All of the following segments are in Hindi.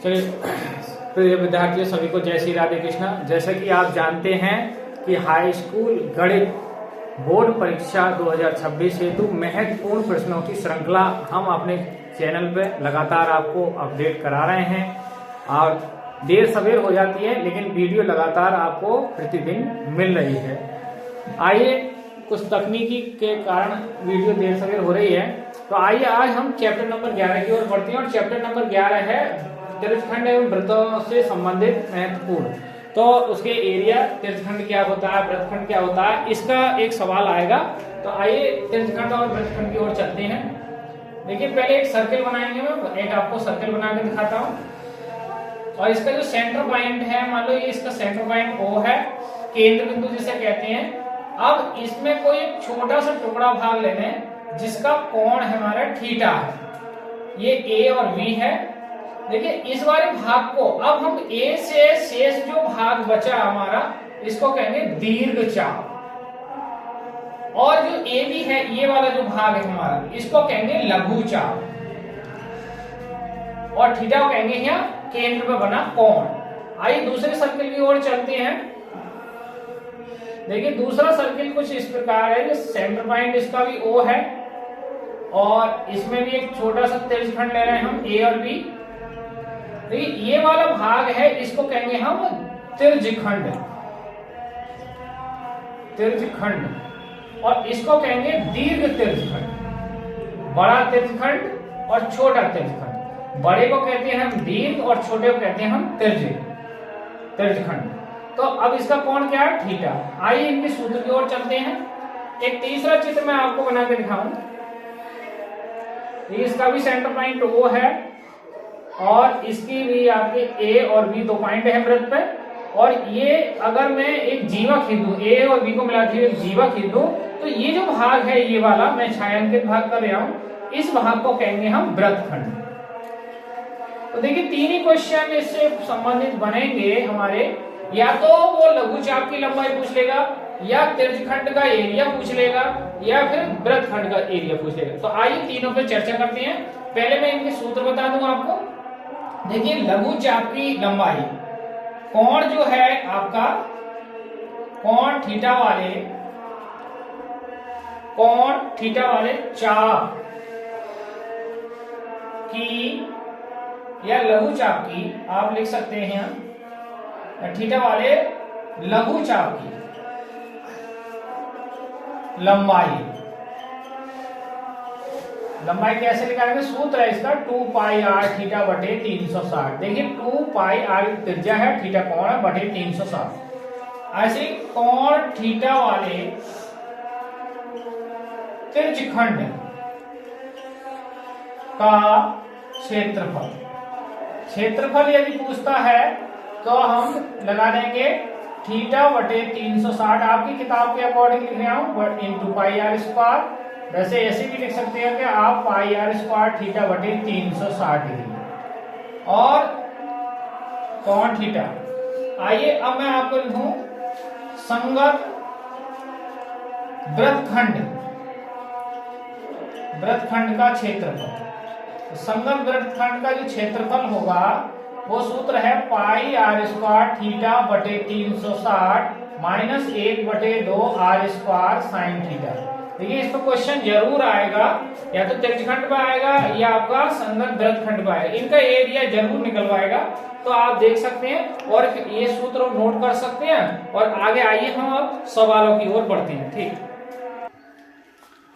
चलिए प्रिय विद्यार्थियों, सभी को जय श्री राधे कृष्णा। जैसा कि आप जानते हैं कि हाई स्कूल गणित बोर्ड परीक्षा 2026 हेतु महत्वपूर्ण प्रश्नों की श्रृंखला हम अपने चैनल पर लगातार आपको अपडेट करा रहे हैं और देर सवेर हो जाती है, लेकिन वीडियो लगातार आपको प्रतिदिन मिल रही है। आइए, कुछ तकनीकी के कारण वीडियो देर सवेर हो रही है, तो आइए आज हम चैप्टर नंबर 11 की ओर बढ़ते हैं। और चैप्टर नंबर 11 है त्रिज्यखंड एवं वृत्तों से संबंधित महत्वपूर्ण। तो उसके एरिया, त्रिज्यखंड क्या होता है, वृत्तखंड क्या होता है, इसका एक सवाल आएगा। तो आइए त्रिज्यखंड और वृत्तखंड की ओर चलते हैं। देखिए, पहले एक सर्किल बनाएंगे, मैं एक आपको सर्किल बना के दिखाता हूँ। और इसका जो सेंटर पॉइंट है, मान लो ये इसका सेंटर पॉइंट O है, केंद्र बिंदु जिसे कहते हैं। अब इसमें कोई एक छोटा सा टुकड़ा भाग लेना है जिसका कोण हमारा थीटा है। ये A और B है। देखिए, इस वाले भाग को अब हम A से शेष जो भाग बचा हमारा, इसको कहेंगे दीर्घचाप। और जो AB है, ये वाला जो भाग है हमारा, इसको कहेंगे लघुचाप। और थीटा को कहेंगे यहाँ केंद्र में बना कोण। आइए दूसरे सर्किल की ओर चलते हैं। देखिए, दूसरा सर्किल कुछ इस प्रकार है। सेंटर पॉइंट इसका भी O है और इसमें भी एक छोटा सा त्रिज्यखंड ले रहे हैं हम, A और B। देखिए, ये वाला भाग है, इसको कहेंगे हम त्रिज्यखंड। त्रिज्यखंड और इसको कहेंगे दीर्घ त्रिज्यखंड। बड़ा त्रिज्यखंड और छोटा त्रिज्यखंड। बड़े को कहते हैं हम दीर्घ और छोटे को कहते हैं हम त्रिज्यखंड। तो अब इसका कोण क्या है, थीटा। आइए इनके सूत्र की ओर चलते हैं। एक तीसरा चित्र मैं आपको बना के दिखाऊं। इसका भी सेंटर पॉइंट O है और इसकी भी आपके A और B दो पॉइंट है वृत्त पे। और ये अगर मैं एक जीवा खींचूं, A और B को मिला के एक जीवा खींचूं, तो ये जो भाग है, ये वाला मैं छायांकित भाग कर रहा हूं, इस भाग को कहेंगे हम वृत्तखंड। तो देखिए, तीन ही क्वेश्चन इससे संबंधित बनेंगे हमारे। या तो वो लघुचाप की लंबाई पूछ लेगा, या त्रिज्यखंड का एरिया पूछ लेगा, या फिर वृत्तखंड का एरिया पूछ लेगा। तो आइए तीनों पे चर्चा करते हैं। पहले मैं इनके सूत्र बता दूं आपको। देखिए, लघुचाप की लंबाई, कोण जो है आपका, कोण थीटा वाले चाप की या लघुचाप की, आप लिख सकते हैं थीटा वाले लघुचाप की लंबाई कैसे निकालेंगे? सूत्र है इसका 2 पाई r थीटा बटे 360। देखिए, 2 पाई r त्रिज्या है, थीटा कोण है, बटे 360। ऐसे कोण थीटा वाले त्रिज्यखंड का क्षेत्रफल यदि पूछता है तो हम लगा देंगे थीटा बटे 360। आपकी किताब के अकॉर्डिंग लिख रहा हूं, इंटू पाई आर स्क्वायर। वैसे ऐसे भी लिख सकते हैं कि आप पाई आर स्क्वायर थीटा बटे 360 डिग्री और कोण थीटा। आइए अब मैं आपको लिखूं संगत वृत्तखंड का क्षेत्रफल। संगत वृत्तखंड का जो क्षेत्रफल होगा, वो सूत्र है पाई आर स्क्वायर थीटा बटे 360 माइनस 1 बटे 2 आर स्क्वायर साइन थीटा। देखिए, इस पर क्वेश्चन जरूर आएगा, या तो त्रिज्यखंड पे आएगा या आपका संगत वृत्तखंड पे आएगा। इनका एरिया जरूर निकलवाएगा, तो आप देख सकते हैं और ये सूत्र नोट कर सकते हैं। और आगे आइए हम अब सवालों की ओर बढ़ते हैं। ठीक,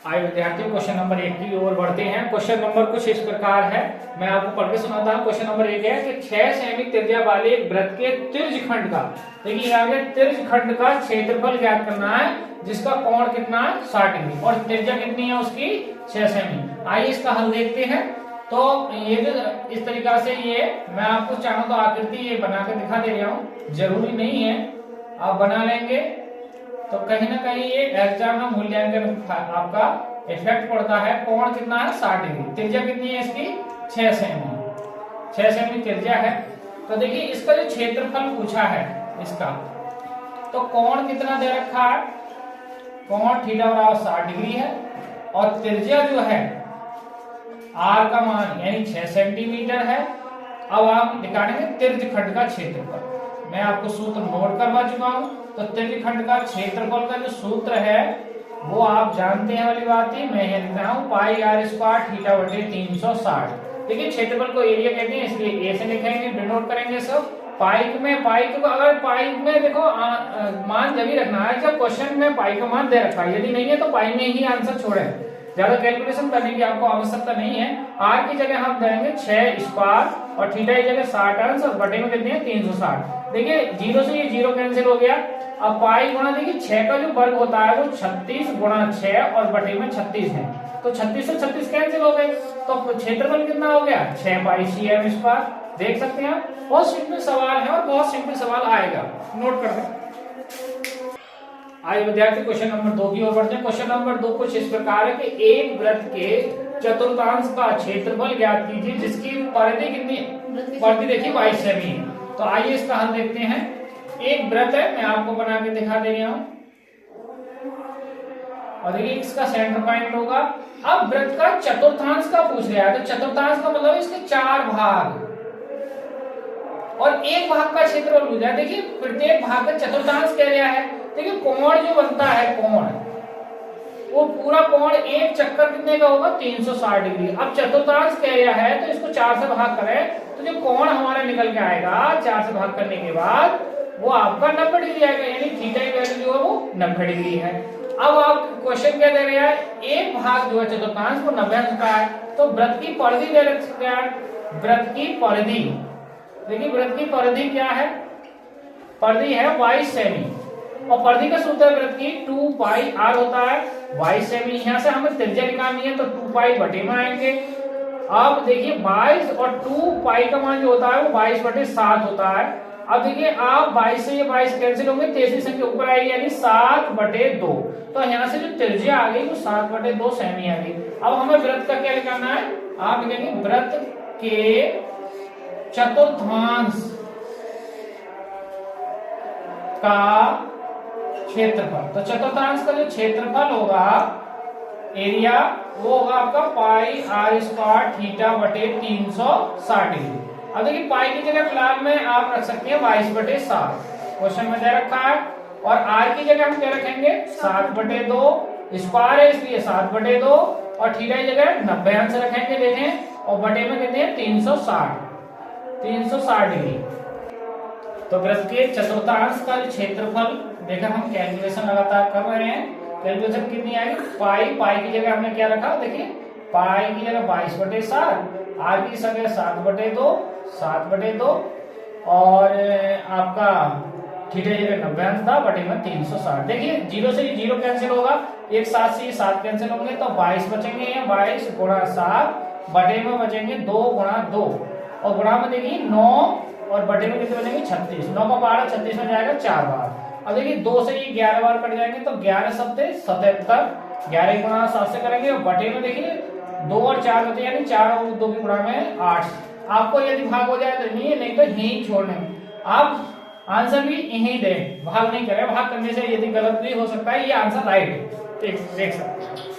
आइए विद्यार्थियों, क्वेश्चन नंबर 1 की ओर बढ़ते हैं। क्वेश्चन नंबर कुछ इस प्रकार है, मैं आपको पढ़ के सुनाता हूं। क्वेश्चन नंबर 1 है कि 6 सेमी त्रिज्या वाले एक वृत्त के त्रिज्यखंड का, देखिए आगे त्रिज्यखंड का क्षेत्रफल ज्ञात करना है, जिसका कोण कितना है 60 डिग्री और त्रिज्या कितनी है उसकी 6 सेमी। आइए इसका हल देखते हैं। तो ये जो इस तरीका से, ये मैं आपको चाहूं तो आकृति ये बना के दिखा दे रहा हूँ, जरूरी नहीं है आप बना लेंगे तो कहीं ना कहीं ये एग्जाम में मूल्यांकन आपका इफेक्ट पड़ता है। कोण कितना है 60 डिग्री, त्रिज्या कितनी है इसकी 6 सेमी त्रिज्या है। तो देखिए, इसका जो क्षेत्रफल पूछा है इसका, तो कोण कितना दे रखा है, कोण थीटा बराबर 60 डिग्री है और त्रिज्या जो है r का मान यानी 6 सेंटीमीटर है। अब आप निकालेंगे त्रिज्यखंड का क्षेत्रफल। मैं आपको सूत्र नोट करवा चुका हूं। तो त्रिज्यखंड का क्षेत्रफल का जो सूत्र है वो आप जानते हैं वाली बात ही, मैं लिख रहा हूं पाई आर स्क्वायर थीटा बटे 360। देखिए क्षेत्रफल को एरिया कहते हैं, इसलिए ए से लिखेंगे, डिनोट करेंगे सब। पाई में अगर पाई में देखो मान जब ही रखना है जब क्वेश्चन में पाई का मान दे रखा है, यदि नहीं है तो पाई में ही आंसर छोड़े, ज्यादा कैलकुलेशन करने की आपको आवश्यकता नहीं है। आर की जगह हम देंगे 6 स्क्वायर और थीटा की जगह 60 अंश और बटे में कितने हैं 360। देखिए 0 से ये 0 कैंसिल हो गया। अब पाई गुणा देखिए 6 का जो वर्ग होता है वो 36 गुणा 6 और बटे में 36 है, तो 36 से 36 कैंसिल हो गए। तो क्षेत्रफल कितना हो गया 6 पाई cm स्क्वायर। देख सकते हैं बहुत सिंपल सवाल है और बहुत सिंपल सवाल आएगा, नोट कर दें। आइए विद्यार्थी क्वेश्चन नंबर 2 की ओर बढ़ते हैं। क्वेश्चन नंबर 2 कुछ इस प्रकार है कि एक वृत्त के चतुर्थांश का क्षेत्रफल ज्ञात कीजिए जिसकी परिधि कितनी, परिधि देखिए 22 सेमी है। तो आइए इसका हल देखते हैं। एक वृत्त है, मैं आपको बना के दिखा दे रहा हूं और देखिए इसका सेंटर पॉइंट होगा। अब वृत्त का चतुर्थांश का पूछ रहा है, तो चतुर्थांश का मतलब इसके 4 भाग और एक भाग का क्षेत्रफल पूछ रहा है। देखिए प्रत्येक भाग का चतुर्थांश कह रहा है। देखिए कोण जो बनता है, कोण वो पूरा कोण एक चक्कर कितने का होगा 360 डिग्री। अब चतुर्थांश कह रहा है तो इसको 4 से भाग करें तो जो कोण हमारा निकल के आएगा 4 से भाग करने के बाद वो आपका 90 डिग्री आएगा, यानी थीटा की वैल्यू जो है वो 90 डिग्री है। अब आप क्वेश्चन क्या दे रहे हैं, एक भाग जो है चतुर्थांश वो 90 अंश का है। तो वृत्त की परिधि दे रखी है, वृत्त की परिधि, देखिए वृत्त की परिधि क्या है, परिधि है 22 सेमी और परिधि का सूत्र है वृत्त की 2 पाई आर होता है 22 सेमी। यहाँ से हमें त्रिज्या निकालनी है तो 2 पाई बटे में आएंगे। अब देखिए 22 और 2 पाई का मान जो होता है वो 22 बटे 7 होता है। अब देखिए आप 22 से ये 22 कैंसिल होंगे, तीसरी संख्या ऊपर आएगी यानी 7 बटे 2। तो यहाँ से जो त्रिज्या आ गई वो 7 बटे 2 सेमी आ गई। अब हमें वृत्त का क्या निकालना है, आप लिखेंगे वृत्त के चतुर्थांश का क्षेत्रफल। तो चतुर्थांश का जो क्षेत्रफल होगा एरिया वो होगा आपका पाई आर स्क्वायर थीटा बटे 360 डिग्री। अब देखिए पाई की जगह फिलहाल में आप रख सकते हैं 22 बटे 7, क्वेश्चन में दे रखा है। और आर की जगह हम क्या रखेंगे 7 बटे 2, स्क्वायर है इसलिए 7 बटे 2 और थीटा की जगह 90 अंश रखेंगे, देखें, और बटे में कितने हैं 360 डिग्री। तो वृत्त के चतुर्थांश का क्षेत्रफल देखा, हम कैलकुलेशन लगातार कर रहे हैं, कैलकुलेशन कितनी आएगी, पाई की जगह हमने क्या रखा, देखिए पाई की जगह 22 बटे 7, आर की जगह 7 बटे 2 और आपका थीटा की जगह 90 अंश था, बटे में 360। देखिए 0 से 0 कैंसिल होगा, एक 7 से 7 कैंसिल होंगे तो 22 बचेंगे, 22 गुणा 7 बटे में बचेंगे 2 गुणा 2 और गुणा में देखिए 9 और बटे में कितने बचेंगे 36, 9 का 12 36 में जाएगा 4 बार। अब देखिए 2 से ये 11 बार कट जाएंगे तो 11 सत्ते 77, 11 गुणा 7 से करेंगे और बटे में देखिए 2 और 4 बचे यानी 4 और 2 की गुणा में 8। आपको यदि भाग हो जाए तो नहीं तो यही छोड़ने, आप आंसर भी यही दें, भाग नहीं करें, भाग करने से यदि गलत भी हो सकता है, ये आंसर राइट है, देख सकते हैं।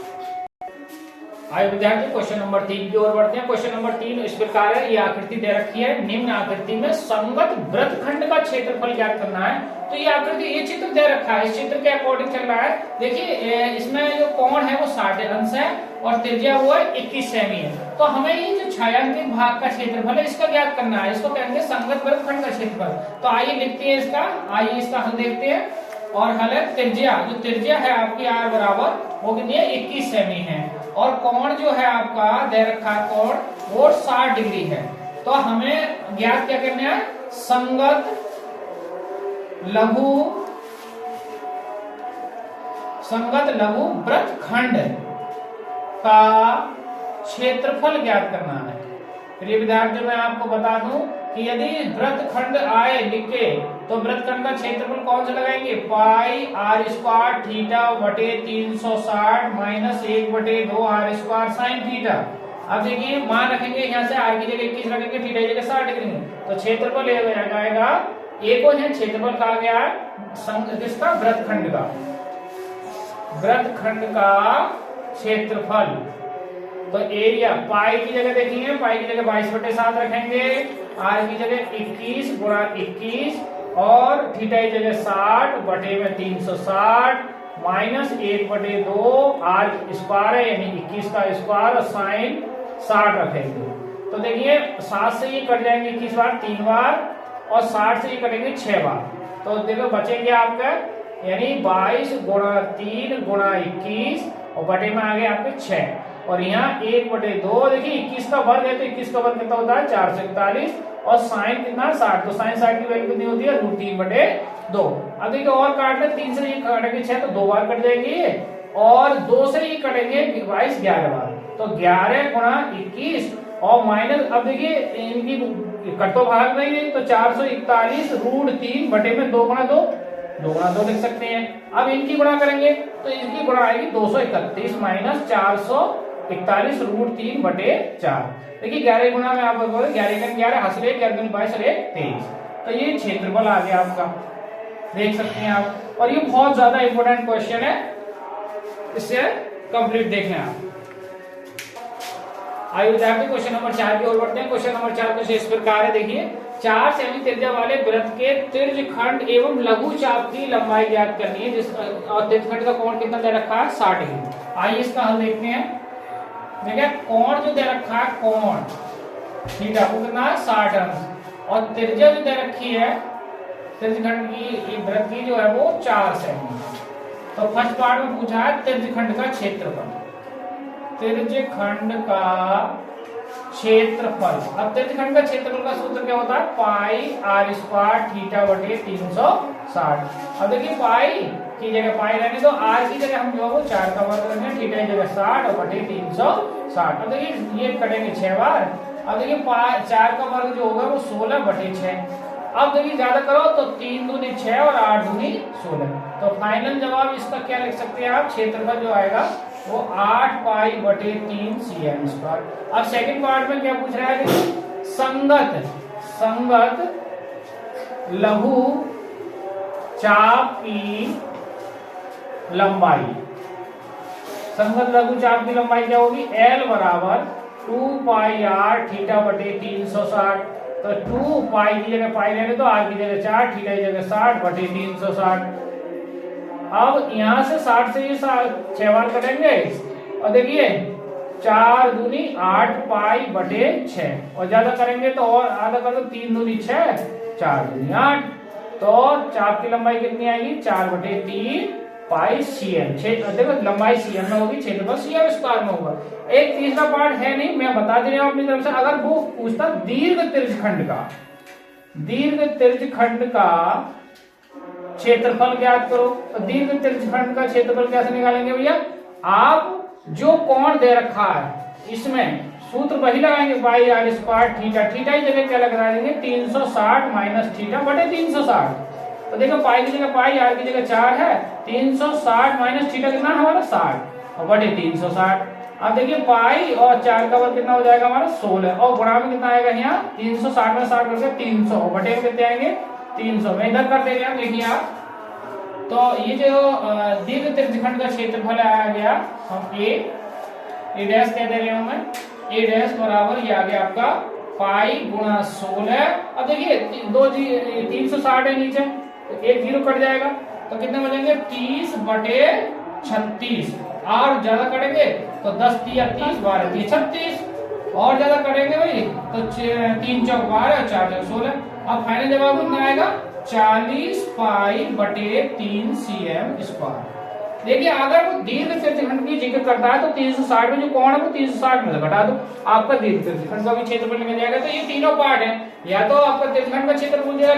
आइए विद्यार्थी क्वेश्चन नंबर 3 की ओर बढ़ते हैं। क्वेश्चन नंबर 3 इस प्रकार है, ये आकृति दे रखी है, निम्न आकृति में संगत वृत्तखंड का क्षेत्रफल ज्ञात करना है। तो ये आकृति, ये चित्र दे रखा है, इस चित्र के अकॉर्डिंग चल रहा है। देखिए इसमें जो कोण है वो 60 अंश है और त्रिज्या वो है 21 सेमी है। तो हमें ये जो छायांकित भाग का क्षेत्रफल है इसका ज्ञात करना है, इसको कहेंगे संगत वृत्तखंड का क्षेत्रफल। तो आइए लिखते हैं इसका, आइए इसका हल देखते हैं। और हल है त्रिज्या, जो त्रिज्या है आपकी आर बराबर वो कितनी है 21 सेमी है और कोण जो है आपका दे रखा है कोण वो 60 डिग्री है। तो हमें ज्ञात क्या करना है, संगत लघु वृत्तखंड का क्षेत्रफल ज्ञात करना है। प्रिय विद्यार्थियों मैं आपको बता दूं कि यदि वृत्तखंड आए लिख के तो वृत्तखंड का क्षेत्रफल कौन सा लगाएंगे, पाई आर स्क्वायर थीटा बटे 360 माइनस 1 बटे 2 आर स्क्वायर साइन थीटा। अब देखिए मान रखेंगे यहाँ से आर की जगह 21 रखेंगे, थीटा की जगह 60 डिग्री, तो क्षेत्रफल आएगा ए को है क्षेत्रफल कहा गया है किसका, वृत्तखंड का, वृत्तखंड का क्षेत्रफल। तो एरिया पाई की जगह देखिए, पाई की जगह 22/7 रखेंगे, आर की जगह 21 गुणा 21 और थीटा की जगह 60 बटे में 360 माइनस 1/2 आर स्क्वायर है यानी 21 का स्क्वायर और साइन 60 रखेंगे। तो देखिए 7 से ये कट जाएंगे 21 बार 3 बार और 60 से ये कटेंगे 6 बार। तो देखो बचेंगे आपका यानी 22 गुणा 3 गुणा 21 और बटे में आ गए आपके 6 और यहाँ 1/2 देखिए 21 का वर्ग है तो 21 का वर्ग कितना होता है 441 और साइन कितना 60 तो साइन 60 की वैल्यू कितनी होती है √3/2। अब देखिए और काट ले 3 से ये कटेंगे 6 तो 2 बार कट जाएंगे और 2 से ये कटेंगे 22 11 बार तो 11 गुणा 21 और माइनस अब देखिए इनकी कटो भाग नहीं है तो 441 √3 बटे में 2 गुणा 2 लिख सकते हैं। अब इनकी गुणा करेंगे तो इनकी गुणा आएगी 231 माइनस 441 √3 बटे 4। देखिए 11 गुणा में आप 11 हंस रहे 11 22 23 तो ये क्षेत्रफल आ गया आपका, देख सकते हैं आप। और ये बहुत ज्यादा इंपॉर्टेंट क्वेश्चन है, इससे कंप्लीट देखें आप। आइए विद्यार्थी क्वेश्चन नंबर 4 की ओर बढ़ते हैं। क्वेश्चन नंबर 4 कुछ इस प्रकार है, देखिए 4 सेमी त्रिज्या वाले वृत्त के तिर्यखंड एवं लघु चाप की लंबाई ज्ञात करनी है जिस और तिर्यखंड का कोण कितना दे रखा है 60 डिग्री। आइए इसका हल देखते हैं। देखिए कोण जो दे रखा है कोण थीटा को कितना है 60 अंश और त्रिज्या जो दे रखी है तिर्यखंड की वृत्त की जो है वो 4 सेमी। तो फर्स्ट पार्ट में पूछा है तिर्यखंड का क्षेत्रफल, तिर्यखंड का क्षेत्रफल। अब तिर्यखंड का क्षेत्रफल का सूत्र क्या होता है पाई r स्क्वायर थीटा बटे 360। अब देखिए पाई की जगह पाई रहने दो, r की जगह हम जो है वो 4 का वर्ग रखेंगे, थीटा की जगह 60 और बटे 360। अब देखिए ये कटेंगे 6 बार। अब देखिए 4 का वर्ग जो होगा वो 16 बटे 6। अब देखिए ज्यादा करो तो 3 दूनी 6 और 8 दूनी 16। तो फाइनल जवाब इसका क्या लिख सकते हैं आप, क्षेत्रफल जो आएगा वो 8 पाई बटे 3 cm स्क्वायर। अब सेकंड पार्ट में क्या पूछ रहा है, संगत लघु चाप की लंबाई। संगत लघु चाप की लंबाई क्या होगी, L बराबर 2 पाई r थीटा बटे 360। तो 2 पाई की जगह पाई लेने तो r की जगह 4 थीटा की जगह 60 बटे 360। अब यहां से 60 से ये 6 बार कटेंगे और देखिए 4 दूनी 8 पाई बटे 6 और ज्यादा करेंगे तो और आधा कर दो 3 दूनी 6 4 दूनी 8। तो चाप की लंबाई कितनी आएगी 4 बटे 3 पाई cm। देखो लंबाई cm में होगी, क्षेत्रफल cm स्क्वायर में होगा। एक तीसरा पार्ट है नहीं, मैं बता दे रहा हूं अपनी तरफ से। अगर वो पूछता दीर्घ तिर्यखंड का क्षेत्रफल ज्ञात करो तो दीर्घ तिर्यखंड का क्षेत्रफल कैसे निकालेंगे भैया, आप जो कोण दे रखा है इसमें सूत्र वही लगाएंगे पाई r स्क्वायर थीटा, थीटा की जगह क्या लगा देंगे 360 माइनस थीटा बटे 360। तो देखो पाई की जगह पाई, r की जगह 4 है, 360 माइनस थीटा कितना है हमारा 60 और बटे 360। अब देखिए पाई और 4 का वर्ग कितना हो जाएगा हमारा 16 और गुणा में कितना आएगा यहाँ 360 में 60 करके 300 और बटे में कितने आएंगे 300 में इधर कर देंगे हम। देखिए आप तो ये जो दीर्घ तिर्यखंड का क्षेत्रफल आया गया हम ए डैश कह दे रहे हूं मैं, ए डैश बराबर ये आ गया आपका पाई गुणा 16। अब देखिए 360 है नीचे तो एक जीरो कट जाएगा तो कितने बचेंगे 30 बटे 36 और ज्यादा कटेंगे तो 10 तिया 30 12 तिया 36 और ज्यादा कटेंगे भाई तो 3 चौक 12 और 4 चौक 16। अब फाइनल जवाब कितना आएगा 40 पाई बटे 3 cm स्क्वायर। देखिए अगर वो दीर्घ तिर्यखंड की जिक्र करता है तो 360 में जो कोण है वो 360 में से घटा दो, आपका दीर्घ तिर्यखंड का भी क्षेत्रफल निकल जाएगा। तो ये तीनों पार्ट है, या तो आपका तिर्यखंड का क्षेत्रफल पूछेगा,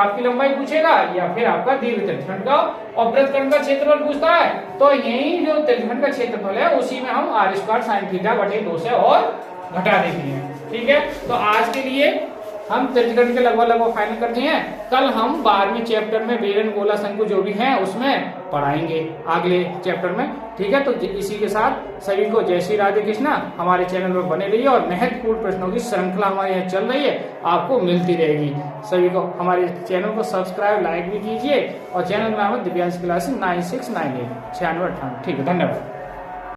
आपकी लंबाई पूछेगा, या फिर आपका दीर्घ तिर्यखंड का और वृत्तखंड का क्षेत्रफल पूछता है। तो यही जो तिर्यखंड का क्षेत्रफल है उसी में हम r स्क्वायर साइन थीटा बटे 2 से और घटा देते हैं। ठीक है, तो आज के लिए हम तिर्यखंड के लगभग फाइनल करते हैं। कल हम 12वें चैप्टर में बेलन गोला शंकु जो भी हैं उसमें पढ़ाएंगे अगले चैप्टर में। ठीक है, तो इसी के साथ सभी को जय श्री राधे कृष्णा। हमारे चैनल पर बने रहिए और महत्वपूर्ण प्रश्नों की श्रृंखला हमारे यहाँ चल रही है, आपको मिलती रहेगी। सभी को हमारे चैनल को सब्सक्राइब लाइक भी कीजिए और चैनल का नाम है दिव्यांश क्लासेस 9698 9698। ठीक है, धन्यवाद।